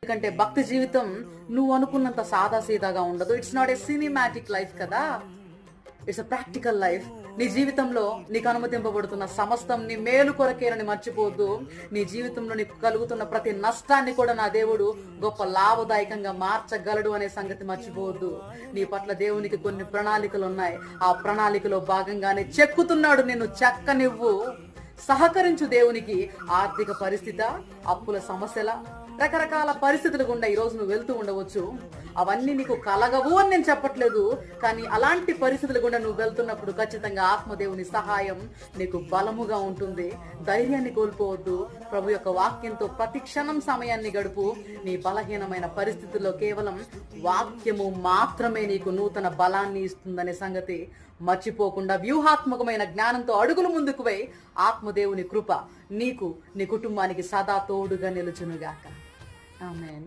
ఎందుకంటే భక్తి జీవితం నువ్వు అనుకున్నంత సాదాసీదాగా ఉండదు. It's not a cinematic life కదా, ఇట్స్ అ ప్రాక్టికల్ లైఫ్. నీ జీవితంలో నీకు అనుమతింపబడుతున్న సమస్తం నీ మేలు కొరకేనని మర్చిపోవద్దు. నీ జీవితంలో నీకు కలుగుతున్న ప్రతి నష్టాన్ని కూడా నా దేవుడు గొప్ప లాభదాయకంగా మార్చగలడు అనే సంగతి మర్చిపోవద్దు. నీ పట్ల దేవునికి కొన్ని ప్రణాళికలు ఉన్నాయి. ఆ ప్రణాళికలో భాగంగానే చెక్కుతున్నాడు నిన్ను. చెక్కనివ్వు, సహకరించు దేవునికి. ఆర్థిక పరిస్థితి, అప్పుల సమస్యల, రకరకాల పరిస్థితుల గుండా ఈ రోజు నువ్వు వెళ్తూ ఉండవచ్చు. అవన్నీ నీకు కలగవు అని నేను చెప్పట్లేదు, కానీ అలాంటి పరిస్థితుల గుండా నువ్వు వెళ్తున్నప్పుడు ఖచ్చితంగా ఆత్మదేవుని సహాయం నీకు బలముగా ఉంటుంది. ధైర్యాన్ని కోల్పోవద్దు. ప్రభు యొక్క వాక్యంతో ప్రతి క్షణం సమయాన్ని గడుపు. నీ బలహీనమైన పరిస్థితుల్లో కేవలం వాక్యము మాత్రమే నీకు నూతన బలాన్ని ఇస్తుందనే సంగతి మర్చిపోకుండా వ్యూహాత్మకమైన జ్ఞానంతో అడుగులు ముందుకు వేయి. ఆత్మదేవుని కృప నీకు, నీ కుటుంబానికి సదా తోడుగా నిలుచునుగాక. ఆమేన్.